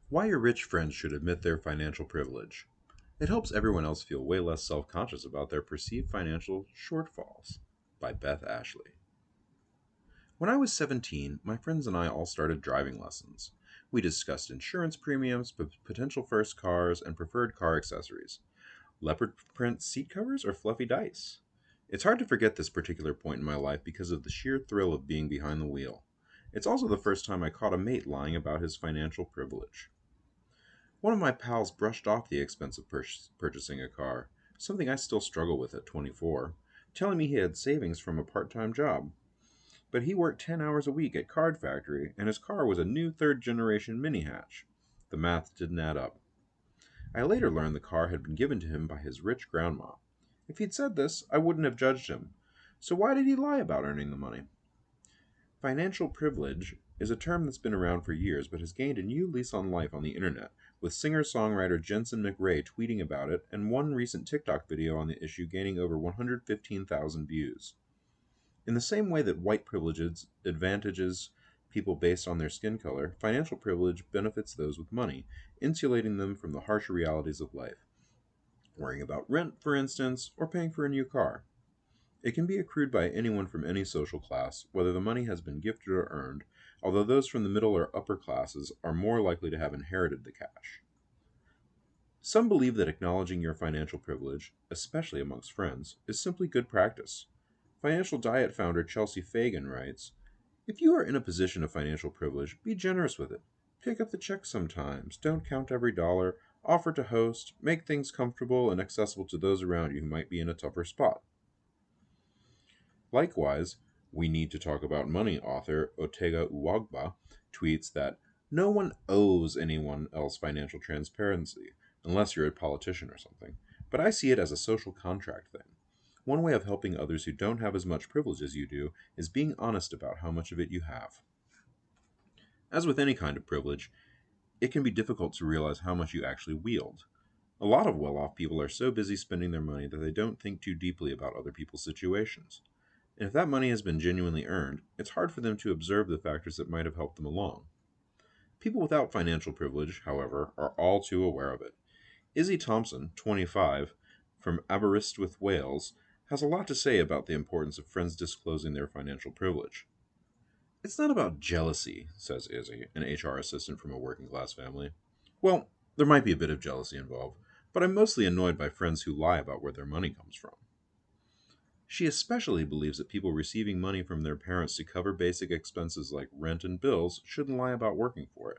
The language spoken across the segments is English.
Why your rich friends should admit their financial privilege. It helps everyone else feel way less self conscious about their perceived financial shortfalls. By Beth Ashley. When I was 17, my friends and I all started driving lessons. We discussed insurance premiums, potential first cars, and preferred car accessories. Leopard print seat covers or fluffy dice? It's hard to forget this particular point in my life because of the sheer thrill of being behind the wheel. It's also the first time I caught a mate lying about his financial privilege. One of my pals brushed off the expense of purchasing a car, something I still struggle with at 24, telling me he had savings from a part time job. But he worked 10 hours a week at Card Factory, and his car was a new third generation mini hatch. The math didn't add up. I later learned the car had been given to him by his rich grandma. If he'd said this, I wouldn't have judged him. So why did he lie about earning the money? Financial privilege is a term that's been around for years but has gained a new lease on life on the internet, with singer-songwriter Jensen McRae tweeting about it and one recent TikTok video on the issue gaining over 115,000 views. In the same way that white privilege advantages people based on their skin color, financial privilege benefits those with money, insulating them from the harsher realities of life. Worrying about rent, for instance, or paying for a new car. It can be accrued by anyone from any social class, whether the money has been gifted or earned, although those from the middle or upper classes are more likely to have inherited the cash. Some believe that acknowledging your financial privilege, especially amongst friends, is simply good practice. Financial Diet founder Chelsea Fagan writes, "If you are in a position of financial privilege, be generous with it. Pick up the check sometimes, don't count every dollar, offer to host, make things comfortable and accessible to those around you who might be in a tougher spot." Likewise, We Need to Talk About Money author Otega Uwagba tweets that no one owes anyone else financial transparency, unless you're a politician or something. But I see it as a social contract thing. One way of helping others who don't have as much privilege as you do is being honest about how much of it you have. As with any kind of privilege, it can be difficult to realize how much you actually wield. A lot of well off people are so busy spending their money that they don't think too deeply about other people's situations. And if that money has been genuinely earned, it's hard for them to observe the factors that might have helped them along. People without financial privilege, however, are all too aware of it. Izzy Thompson, 25, from Aberystwyth, Wales, has a lot to say about the importance of friends disclosing their financial privilege. "It's not about jealousy," says Izzy, an HR assistant from a working class family. "Well, there might be a bit of jealousy involved, but I'm mostly annoyed by friends who lie about where their money comes from." She especially believes that people receiving money from their parents to cover basic expenses like rent and bills shouldn't lie about working for it.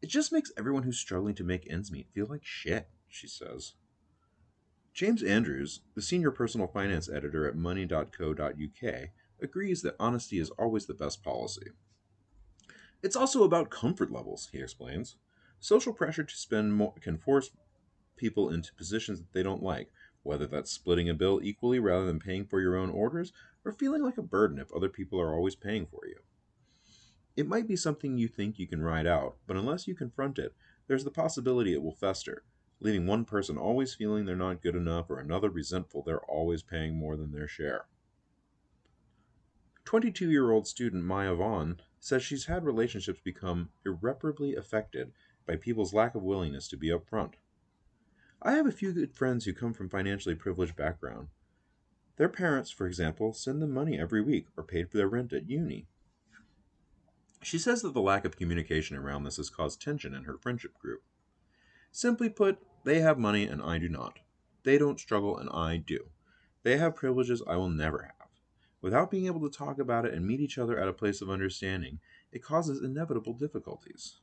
"It just makes everyone who's struggling to make ends meet feel like shit," she says. James Andrews, the senior personal finance editor at money.co.uk, agrees that honesty is always the best policy. "It's also about comfort levels," he explains. "Social pressure to spend more can force people into positions that they don't like, whether that's splitting a bill equally rather than paying for your own orders, or feeling like a burden if other people are always paying for you. It might be something you think you can ride out, but unless you confront it, there's the possibility it will fester, leaving one person always feeling they're not good enough or another resentful they're always paying more than their share." 22-year-old student Maya Vaughn says she's had relationships become irreparably affected by people's lack of willingness to be upfront. "I have a few good friends who come from financially privileged background. Their parents, for example, send them money every week or paid for their rent at uni." She says that the lack of communication around this has caused tension in her friendship group. "Simply put, they have money and I do not. They don't struggle and I do. They have privileges I will never have. Without being able to talk about it and meet each other at a place of understanding, it causes inevitable difficulties."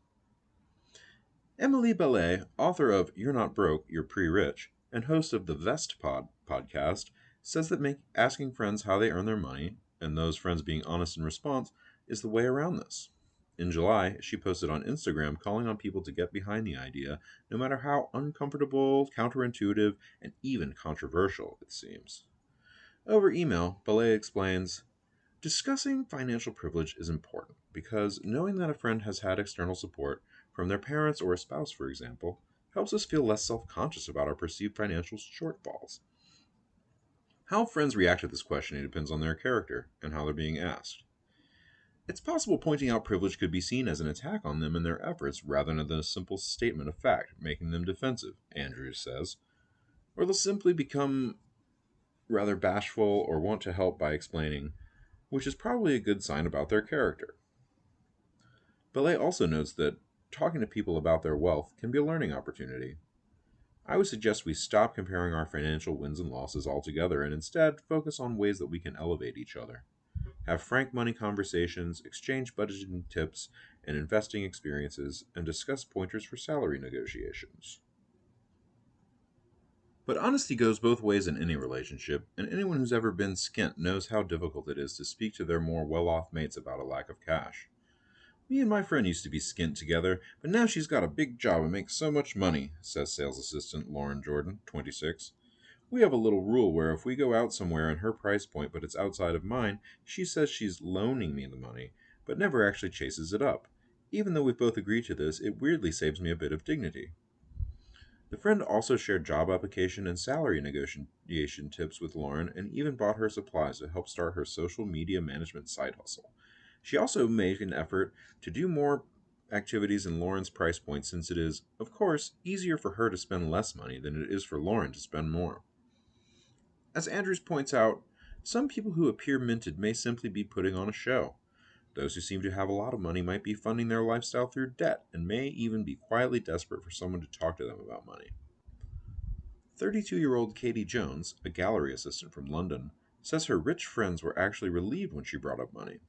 Emily Bellet, author of You're Not Broke, You're Pre-Rich, and host of the Vest podcast, says that asking friends how they earn their money, and those friends being honest in response, is the way around this. In July, she posted on Instagram calling on people to get behind the idea, no matter how uncomfortable, counterintuitive, and even controversial it seems. Over email, Bellet explains, "Discussing financial privilege is important because knowing that a friend has had external support, from their parents or a spouse, for example, helps us feel less self-conscious about our perceived financial shortfalls. How friends react to this questioning depends on their character and how they're being asked. It's possible pointing out privilege could be seen as an attack on them and their efforts rather than a simple statement of fact, making them defensive, Andrews says. Or they'll simply become rather bashful or want to help by explaining, which is probably a good sign about their character. Belay also notes that talking to people about their wealth can be a learning opportunity. I would suggest we stop comparing our financial wins and losses altogether and instead focus on ways that we can elevate each other. Have frank money conversations, exchange budgeting tips and investing experiences, and discuss pointers for salary negotiations. But honesty goes both ways in any relationship, and anyone who's ever been skint knows how difficult it is to speak to their more well off mates about a lack of cash. Me and my friend used to be skint together, but now she's got a big job and makes so much money, says sales assistant Lauren Jordan, 26. We have a little rule where if we go out somewhere in her price point but it's outside of mine, she says she's loaning me the money, but never actually chases it up. Even though we've both agreed to this, it weirdly saves me a bit of dignity. The friend also shared job application and salary negotiation tips with Lauren and even bought her supplies to help start her social media management side hustle. She also made an effort to do more activities in Lauren's price point since it is, of course, easier for her to spend less money than it is for Lauren to spend more. As Andrews points out, some people who appear minted may simply be putting on a show. Those who seem to have a lot of money might be funding their lifestyle through debt and may even be quietly desperate for someone to talk to them about money. 32-year-old Katie Jones, a gallery assistant from London, says her rich friends were actually relieved when she brought up money.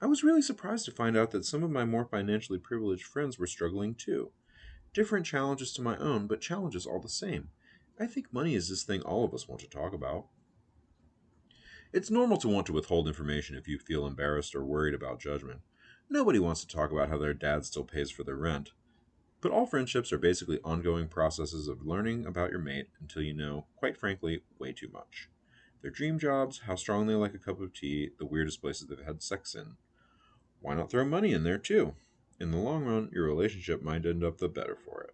I was really surprised to find out that some of my more financially privileged friends were struggling too. Different challenges to my own, but challenges all the same. I think money is this thing all of us want to talk about. It's normal to want to withhold information if you feel embarrassed or worried about judgment. Nobody wants to talk about how their dad still pays for their rent. But all friendships are basically ongoing processes of learning about your mate until you know, quite frankly, way too much. Their dream jobs, how strong they like a cup of tea, the weirdest places they've had sex in. Why not throw money in there too? In the long run, your relationship might end up the better for it.